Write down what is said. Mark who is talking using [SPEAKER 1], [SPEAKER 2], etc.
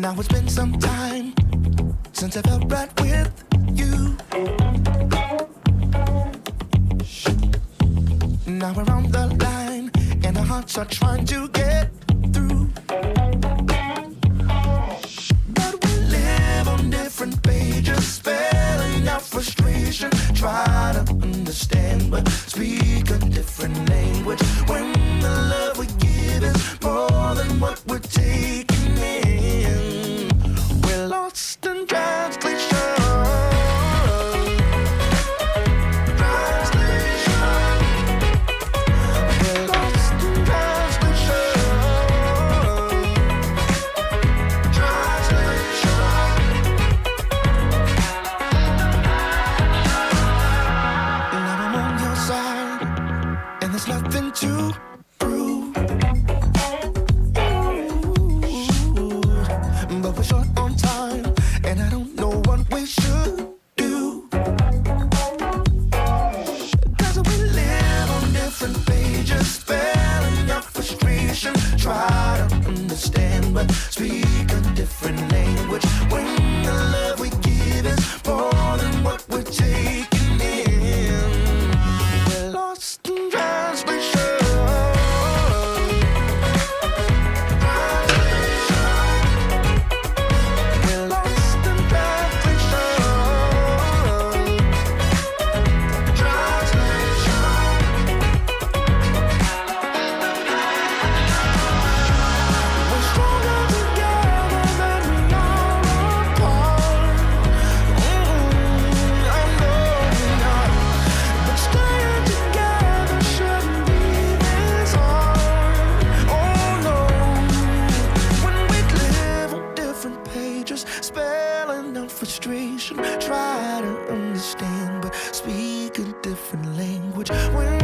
[SPEAKER 1] Now it's been some time since I felt right with you. Now we're on the line and our hearts are trying to get through. But we live on different pages, spelling out frustration. Try to understand but speak a different language. When the love we give is more than what we're taking in, we're lost in translation. Nothing to prove, but we're short on time, and I don't know what we should do. 'Cause we live on different pages, spelling out frustration. Try to understand, but speak a different language.